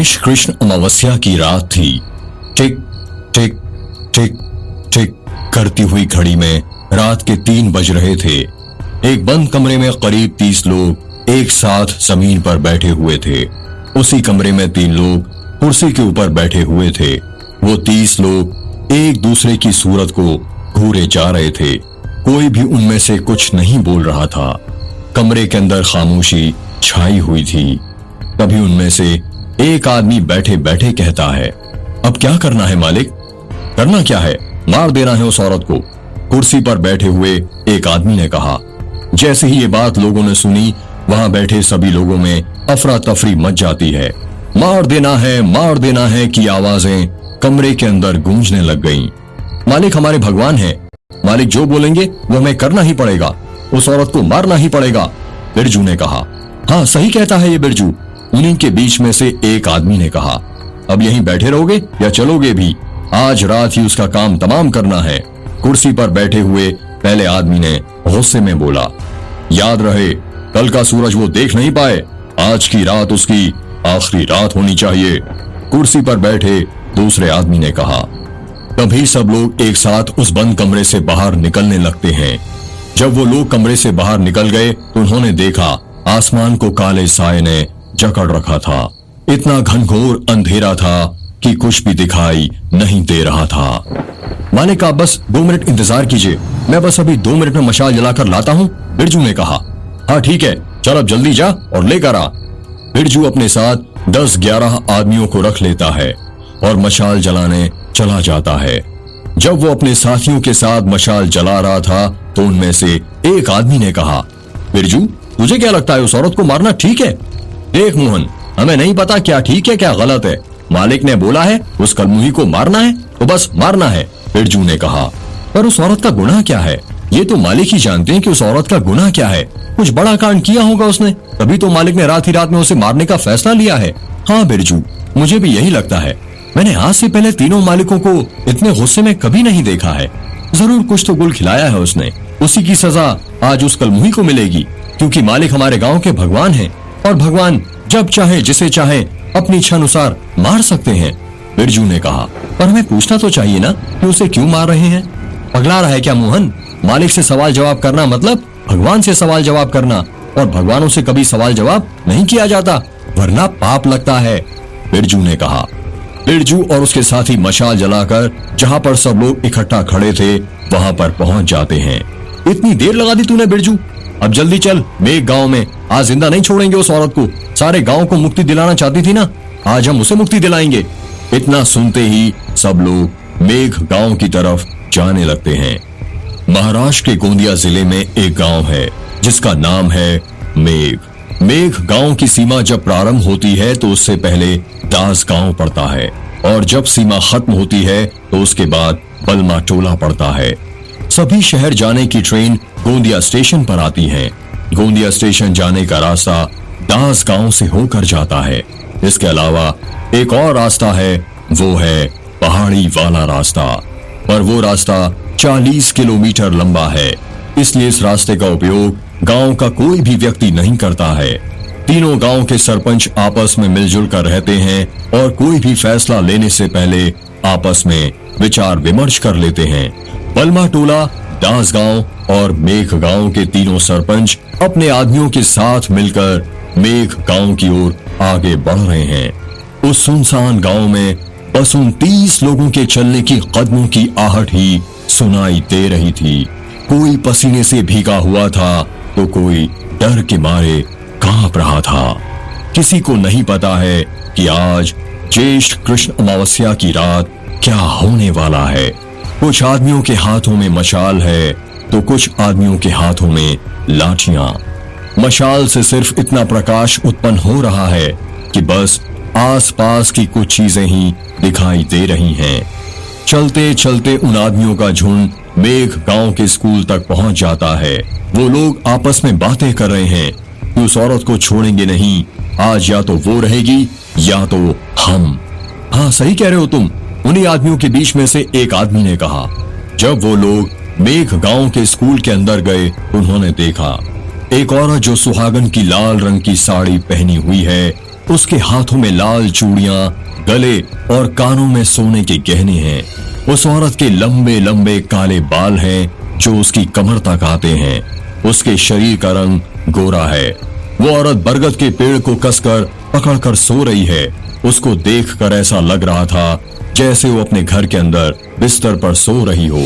ज्येष्ठ कृष्ण अमावस्या की रात थी। टिक टिक टिक टिक करती हुई घड़ी में रात के 3 बज रहे थे। एक बंद कमरे में करीब 30 लोग एक साथ जमीन पर बैठे हुए थे। उसी कमरे में 3 लोग कुर्सी के ऊपर बैठे हुए थे। वो 30 लोग एक दूसरे की सूरत को घूरे जा रहे थे। कोई भी उनमें से कुछ नहीं बोल रहा था। कमरे के अंदर खामोशी छाई हुई थी। तभी उनमें से एक आदमी बैठे बैठे कहता है, अब क्या करना है मालिक? करना क्या है? मार देना है उस औरत को, कुर्सी पर बैठे हुए एक आदमी ने कहा। जैसे ही ये बात लोगों ने सुनी, वहां बैठे सभी लोगों में अफरा तफरी मच जाती है। मार देना है की आवाजें कमरे के अंदर गूंजने लग गईं। मालिक हमारे भगवान हैं। मालिक जो बोलेंगे वो हमें करना ही पड़ेगा, उस औरत को मारना ही पड़ेगा, बिरजू ने कहा। हाँ सही कहता है ये बिरजू, उन्हीं के बीच में से एक आदमी ने कहा। अब यहीं बैठे रहोगे या चलोगे भी? आज रात ही उसका काम तमाम करना है। कुर्सी पर बैठे हुए पहले आदमी ने गुस्से में बोला, याद रहे कल का सूरज वो देख नहीं पाए, आज की रात उसकी आखिरी रात होनी चाहिए, कुर्सी पर बैठे दूसरे आदमी ने कहा। तभी सब लोग एक साथ उस बंद कमरे से बाहर निकलने लगते हैं। जब वो लोग कमरे से बाहर निकल गए तो उन्होंने देखा आसमान को काले साए ने जकड़ रखा था। इतना घनघोर अंधेरा था कि कुछ भी दिखाई नहीं दे रहा था। मालिक आप बस 2 मिनट इंतजार कीजिए, मैं बस अभी 2 मिनट में मशाल जलाकर लाता हूँ, बिरजू ने कहा। हाँ ठीक है, चल अब जल्दी जा और लेकर आ। बिरजू अपने साथ 10-11 आदमियों को रख लेता है और मशाल जलाने चला जाता है। जब वो अपने साथियों के साथ मशाल जला रहा था तो उनमें से एक आदमी ने कहा, बिरजू तुझे क्या लगता है उस औरत को मारना ठीक है? देख मोहन, हमें नहीं पता क्या ठीक है क्या गलत है, मालिक ने बोला है उस कलमुही को मारना है तो बस मारना है, बिरजू ने कहा। पर उस औरत का गुनाह क्या है? ये तो मालिक ही जानते हैं कि उस औरत का गुनाह क्या है। कुछ बड़ा कांड किया होगा उसने, तभी तो मालिक ने रात ही रात में उसे मारने का फैसला लिया है। हाँ बिरजू, मुझे भी यही लगता है। मैंने आज से पहले तीनों मालिकों को इतने गुस्से में कभी नहीं देखा है। जरूर कुछ तो गुल खिलाया है उसने, उसी की सजा आज उस कलमुही को मिलेगी, क्योंकि मालिक हमारे गांव के भगवान हैं और भगवान जब चाहे जिसे चाहे अपनी इच्छा अनुसार मार सकते हैं, बिरजू ने कहा। पर हमें पूछना तो चाहिए ना कि उसे क्यों मार रहे हैं? पगला रहा है क्या मोहन? मालिक से सवाल जवाब करना मतलब भगवान से सवाल जवाब करना, और भगवानों से कभी सवाल जवाब नहीं किया जाता, वरना पाप लगता है, बिरजू ने कहा। बिरजू और उसके साथी मशाल जलाकर जहां पर सब लोग इकट्ठा खड़े थे वहां पर पहुंच जाते हैं। इतनी देर लगा दी तूने बिरजू, अब जल्दी चल, मेघ गांव में आज जिंदा नहीं छोड़ेंगे उस औरत को। सारे गांव को मुक्ति दिलाना चाहती थी ना, आज हम उसे मुक्ति दिलाएंगे। इतना सुनते ही सब लोग मेघ गांव की तरफ जाने लगते हैं। महाराष्ट्र के गोंदिया जिले में एक गांव है जिसका नाम है मेघ। मेघ गांव की सीमा जब प्रारंभ होती है तो उससे पहले दास गांव पड़ता है, और जब सीमा खत्म होती है तो उसके बाद बलमा टोला पड़ता है। सभी शहर जाने की ट्रेन गोंदिया स्टेशन पर आती है। गोंदिया स्टेशन जाने का रास्ता दास गांव से होकर जाता है। इसके अलावा एक और रास्ता है, वो है पहाड़ी वाला रास्ता, पर वो रास्ता 40 किलोमीटर लंबा है, इसलिए इस रास्ते का उपयोग गांव का कोई भी व्यक्ति नहीं करता है। तीनों गांव के सरपंच आपस में मिलजुल कर रहते हैं और कोई भी फैसला लेने से पहले आपस में विचार विमर्श कर लेते हैं। बलमा टोला, दास गांव और मेघ गांव के तीनों सरपंच अपने आदमियों के साथ मिलकर मेघ गांव की ओर आगे बढ़ रहे हैं। उस सुनसान गांव में बस उन 30 लोगों के चलने की कदमों की आहट ही सुनाई दे रही थी। कोई पसीने से भीगा हुआ था तो कोई डर के मारे कांप रहा था। किसी को नहीं पता है कि आज ज्येष्ठ कृष्ण अमावस्या की रात क्या होने वाला है। कुछ आदमियों के हाथों में मशाल है तो कुछ आदमियों के हाथों में लाठियां। मशाल से सिर्फ इतना प्रकाश उत्पन्न हो रहा है कि बस आसपास की कुछ चीजें ही दिखाई दे रही हैं। चलते चलते उन आदमियों का झुंड मेघ गांव के स्कूल तक पहुंच जाता है। वो लोग आपस में बातें कर रहे हैं कि उस औरत को छोड़ेंगे नहीं, आज या तो वो रहेगी या तो हम। हाँ सही कह रहे हो तुम, उन्हीं आदमियों के बीच में से एक आदमी ने कहा। जब वो लोग मेघ गांव के स्कूल के अंदर गए उन्होंने देखा एक औरत जो सुहागन की लाल रंग की साड़ी पहनी हुई है उसके हाथों में लाल चूड़ियां, गले और कानों में सोने के गहने हैं। उस औरत के लंबे लंबे काले बाल हैं जो उसकी कमर तक आते हैं। उसके शरीर का रंग गोरा है। वो औरत बरगद के पेड़ को कसकर पकड़कर सो रही है। उसको देखकर ऐसा लग रहा था जैसे वो अपने घर के अंदर बिस्तर पर सो रही हो।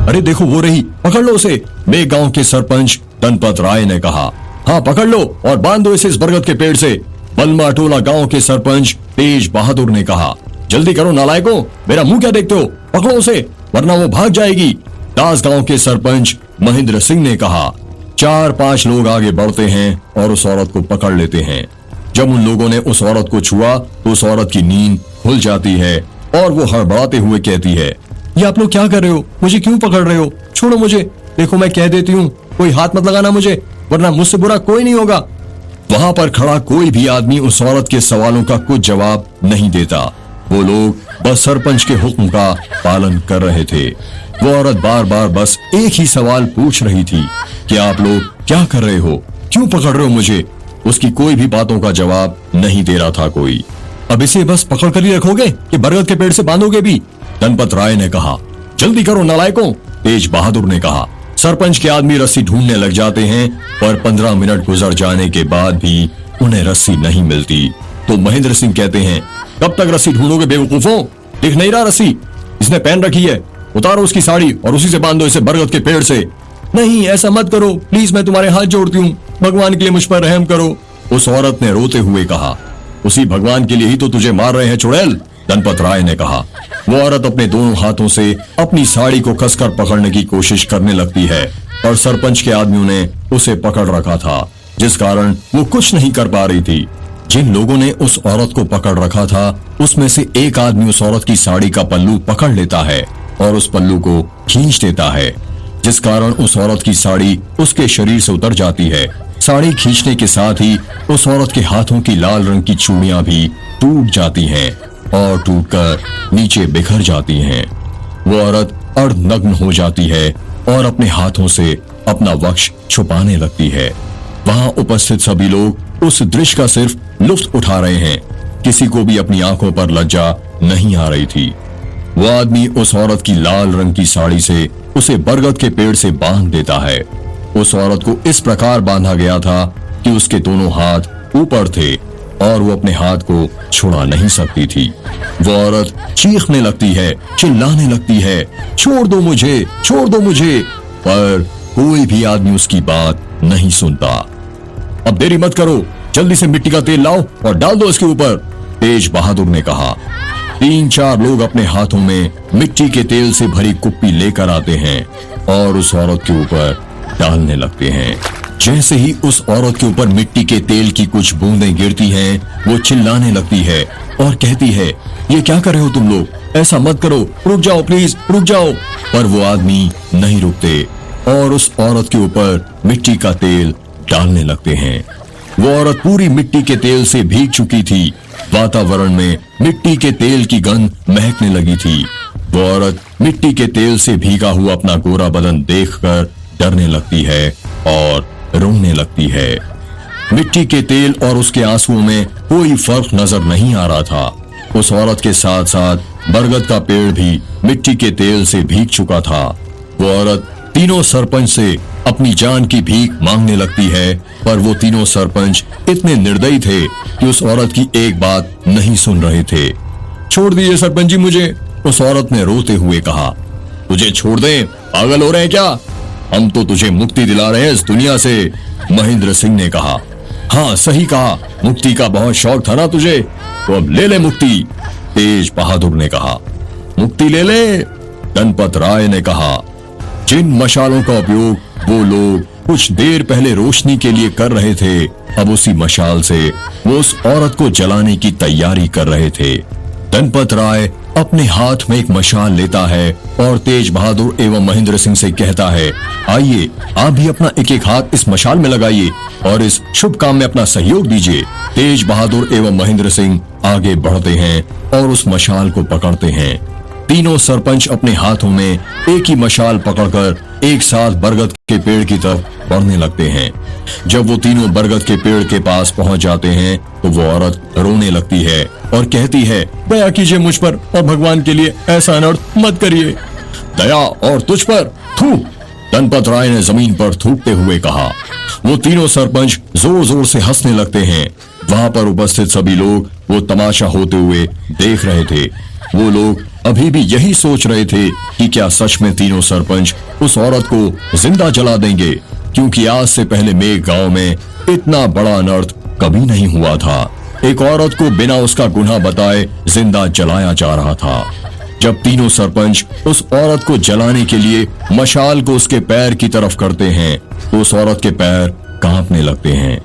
अरे देखो वो रही, पकड़ लो उसे, मेघगांव के सरपंच धनपत राय ने कहा। हाँ पकड़ लो और बांध दो इसे इस बरगद के पेड़ से, बलमा टोला गांव के सरपंच तेज बहादुर ने कहा। जल्दी करो नालायकों, मेरा मुंह क्या देखते हो, पकड़ो उसे वरना वो भाग जाएगी, दास गांव के सरपंच महेंद्र सिंह ने कहा। 4-5 लोग आगे बढ़ते हैं और उस औरत को पकड़ लेते हैं। जब उन लोगों ने उस औरत को छुआ तो उस औरत की नींद खुल जाती है और वो हड़बड़ाते हुए कहती है, ये आप लोग क्या कर रहे हो, मुझे क्यों पकड़ रहे हो, छोड़ो मुझे, देखो मैं कह देती हूँ कोई हाथ मत लगाना मुझे वरना मुझसे बुरा कोई नहीं होगा। वहां पर खड़ा कोई भी आदमी उस औरत के सवालों का कुछ जवाब नहीं देता। वो लोग बस सरपंच के हुक्म का पालन कर रहे थे। वो औरत बार बार बस एक ही सवाल पूछ रही थी कि आप लोग क्या कर रहे हो, क्यों पकड़ रहे हो मुझे। उसकी कोई भी बातों का जवाब नहीं दे रहा था कोई। अब इसे बस पकड़ कर ही रखोगे कि बरगद के पेड़ से बांधोगे भी, धनपत राय ने कहा। जल्दी करो नालायकों, तेज बहादुर ने कहा। सरपंच के आदमी रस्सी ढूंढने लग जाते हैं पर 15 मिनट गुजर जाने के बाद भी उन्हें रस्सी नहीं मिलती। तो महेंद्र सिंह कहते हैं, कब तक रस्सी ढूंढोगे बेवकूफों, दिख नहीं रहा रस्सी, इसने पहन रखी है, उतारो उसकी साड़ी और उसी से बांधो इसे बरगद के पेड़ से। नहीं ऐसा मत करो प्लीज, मैं तुम्हारे हाथ जोड़ती हूँ, भगवान के लिए मुझ पर रहम करो, उस औरत ने रोते हुए कहा। उसी भगवान के लिए ही तो तुझे मार रहे हैं चुड़ैल, धनपत राय ने कहा। वो औरत अपने दोनों हाथों से अपनी साड़ी को कसकर पकड़ने की कोशिश करने लगती है और सरपंच के आदमियों ने उसे पकड़ रखा था, जिस कारण वो कुछ नहीं कर पा रही थी। जिन लोगों ने उस औरत को पकड़ रखा था उसमें से एक आदमी उस औरत की साड़ी का पल्लू पकड़ लेता है और उस पल्लू को खींच देता है, जिस कारण उस औरत की साड़ी उसके शरीर से उतर जाती है। साड़ी खींचने के साथ ही उस औरत के हाथों की लाल रंग की चूड़ियां भी टूट जाती हैं और टूटकर नीचे बिखर जाती हैं। वो औरत अर्धनग्न हो जाती है और अपने हाथों से अपना वक्ष छुपाने लगती है। वहां उपस्थित सभी लोग उस दृश्य का सिर्फ लुत्फ उठा रहे हैं। किसी को भी अपनी आंखों पर लज्जा नहीं आ रही थी। वो आदमी उस औरत की लाल रंग की साड़ी से उसे बरगद के पेड़ से बांध देता है। उस औरत को इस प्रकार बांधा गया था कि उसके दोनों हाथ ऊपर थे और वो अपने हाथ को छुड़ा नहीं सकती थी। वो औरत चीखने लगती है, चिल्लाने लगती है, छोड़ दो मुझे, छोड़ दो मुझे, पर कोई भी आदमी उसकी बात नहीं सुनता। अब देरी मत करो, जल्दी से मिट्टी का तेल लाओ और डाल दो इसके ऊपर, तेज बहादुर ने कहा। 3-4 लोग अपने हाथों में मिट्टी के तेल से भरी कुप्पी लेकर आते हैं और उस औरत के ऊपर डालने लगते हैं। जैसे ही उस औरत के ऊपर मिट्टी के तेल की कुछ बूंदें गिरती हैं, वो चिल्लाने लगती है और कहती है, ये क्या कर रहे हो तुम लोग, ऐसा मत करो, रुक जाओ प्लीज, रुक जाओ। पर वो आदमी नहीं रुकते और उस औरत के ऊपर मिट्टी का तेल डालने लगते हैं। वो औरत पूरी मिट्टी के तेल से भीग चुकी थी। वातावरण में मिट्टी के तेल की गंध महकने लगी थी। वो औरत मिट्टी के तेल से भीगा हुआ अपना गोरा बदन देखकर डरने लगती है और रोने लगती है। मिट्टी के तेल और उसके आंसुओं में कोई फर्क नजर नहीं आ रहा था। उस औरत के साथ साथ बरगद का पेड़ भी मिट्टी के तेल से भीग चुका था। वो औरत तीनों सरपंच से अपनी जान की भीख मांगने लगती है, पर वो तीनों सरपंच इतने निर्दयी थे कि उस औरत की एक बात नहीं सुन रहे थे। छोड़ दीजिए सरपंच जी मुझे, उस औरत ने रोते हुए कहा। तुझे छोड़ दें, पागल हो रहे हैं क्या, हम तो तुझे मुक्ति दिला रहे हैं इस दुनिया से, महेंद्र सिंह ने कहा। हाँ सही कहा, मुक्ति का बहुत शौक था ना तुझे, तो अब ले ले मुक्ति, तेज बहादुर ने कहा। मुक्ति ले ले, धनपत राय ने कहा। जिन मशालों का उपयोग वो लोग कुछ देर पहले रोशनी के लिए कर रहे थे, अब उसी मशाल से वो उस औरत को जलाने की तैयारी कर रहे थे। धनपत राय अपने हाथ में एक मशाल लेता है और तेज बहादुर एवं महेंद्र सिंह से कहता है, आइए आप भी अपना एक एक हाथ इस मशाल में लगाइए और इस शुभ काम में अपना सहयोग दीजिए। तेज बहादुर एवं महेंद्र सिंह आगे बढ़ते हैं और उस मशाल को पकड़ते हैं। तीनों सरपंच अपने हाथों में एक ही मशाल पकड़कर एक साथ बरगद के पेड़ की तरफ बढ़ने लगते हैं। जब वो तीनों बरगद के पेड़ के पास पहुंच जाते हैं तो वो औरत रोने लगती है और कहती है, दया कीजिए मुझ पर और भगवान के लिए ऐसा अनर्थ मत करिए। दया और तुझ पर? थू! धनपत राय ने जमीन पर थूकते हुए कहा। वो तीनों सरपंच जोर जोर से हंसने लगते हैं। वहां पर उपस्थित सभी लोग वो तमाशा होते हुए देख रहे थे। वो लोग अभी भी यही सोच रहे थे कि क्या सच में तीनों सरपंच उस औरत को जिंदा जला देंगे, क्योंकि आज से पहले मेघ गांव में इतना बड़ा अनर्थ कभी नहीं हुआ था। एक औरत को बिना उसका गुनाह बताए जिंदा जलाया जा रहा था। जब तीनों सरपंच उस औरत को जलाने के लिए मशाल को उसके पैर की तरफ करते हैं तो उस औरत के पैर कांपने लगते हैं।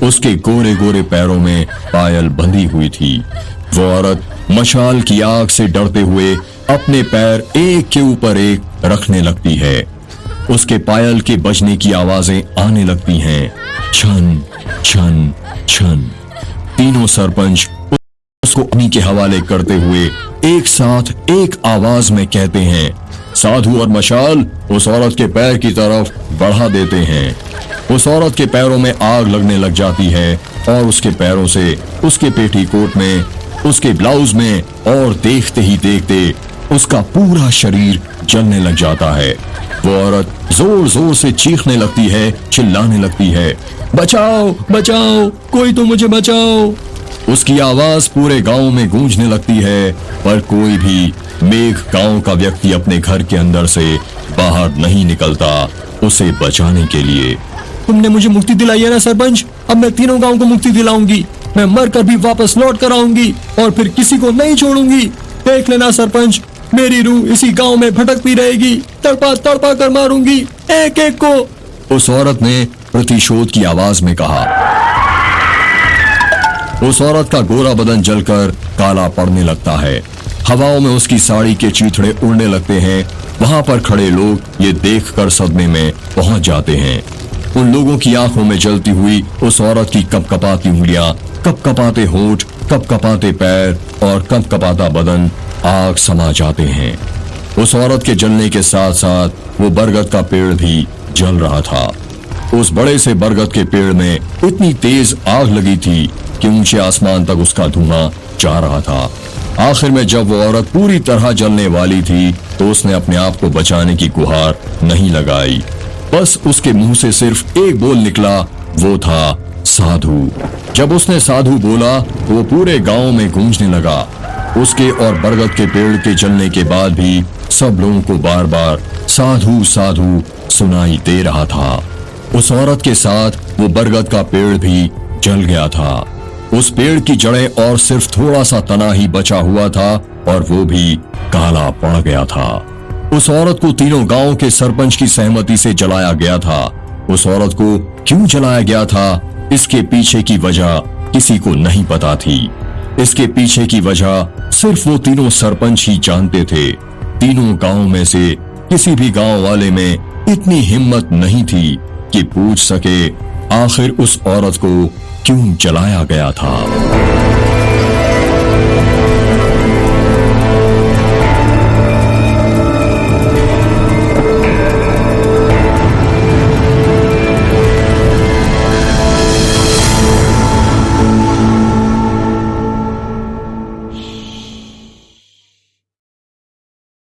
उसके गोरे गोरे पैरों में पायल बंधी हुई थी। वो औरत मशाल की आग से डरते हुए अपने पैर एक के ऊपर एक रखने लगती है। उसके पायल के बजने की आवाजें आने लगती हैं, छन छन छन। तीनों सरपंच उसको अग्नि के हवाले करते हुए एक साथ एक आवाज में कहते हैं, साधु और मशाल उस औरत के पैर की तरफ बढ़ा देते हैं। उस औरत के पैरों में आग लगने लग जाती है और उसके पैरों से उसके पेटीकोट में, उसके ब्लाउज में और देखते ही देखते उसका पूरा शरीर जलने लग जाता है। वो औरत जोर जोर से चीखने लगती है, चिल्लाने लगती है, बचाओ बचाओ, कोई तो मुझे बचाओ। उसकी आवाज पूरे गांव में गूंजने लगती है, पर कोई भी मेघ गांव का व्यक्ति अपने घर के अंदर से बाहर नहीं निकलता उसे बचाने के लिए। तुमने मुझे मुक्ति दिलाई है ना सरपंच, अब मैं तीनों गांव को मुक्ति दिलाऊंगी। मैं मरकर भी वापस लौट कर आऊंगी और फिर किसी को नहीं छोड़ूंगी। देख लेना सरपंच, मेरी रूह इसी गांव में भटकती रहेगी, तड़पा तड़पा कर मारूंगी एक एक को। उस औरत ने प्रतिशोध की आवाज में कहा। उस औरत का गोरा बदन जलकर काला पड़ने लगता है। हवाओं में उसकी साड़ी के चीथड़े उड़ने लगते हैं। वहां पर खड़े लोग ये देखकर सदमे में पहुंच जाते हैं। उन लोगों की आंखों में जलती हुई उस औरत की कपकपाती उंगलियां, कपकपाते होंठ, कपकपाते पैर और कपकपाता बदन आग समा जाते हैं। उस औरत के जलने के साथ साथ वो बरगद का पेड़ भी जल रहा था। उस बड़े से बरगद के पेड़ में इतनी तेज आग लगी थी कि ऊंचे आसमान तक उसका धुआं जा रहा था। आखिर में जब वो औरत पूरी तरह जलने वाली थी तो उसने अपने आप को बचाने की गुहार नहीं लगाई। बस उसके मुंह से सिर्फ एक बोल निकला, वो था साधु। जब उसने साधु बोला तो वो पूरे गांव में गूंजने लगा। उसके और बरगद के पेड़ के जलने के बाद भी सब लोगों को बार बार साधु साधु सुनाई दे रहा था। उस औरत के साथ वो बरगद का पेड़ भी जल गया था। उस पेड़ की जड़ें और सिर्फ थोड़ा सा तना ही बचा हुआ था और वो भी काला पड़ गया था। उस औरत को तीनों गांव के सरपंच की सहमति से जलाया गया था। उस औरत को क्यों जलाया गया था, इसके पीछे की वजह किसी को नहीं पता थी। इसके पीछे की वजह सिर्फ वो तीनों सरपंच ही जानते थे। तीनों गांव में से किसी भी गांव वाले में इतनी हिम्मत नहीं थी कि पूछ सके आखिर उस औरत को क्यों जलाया गया था।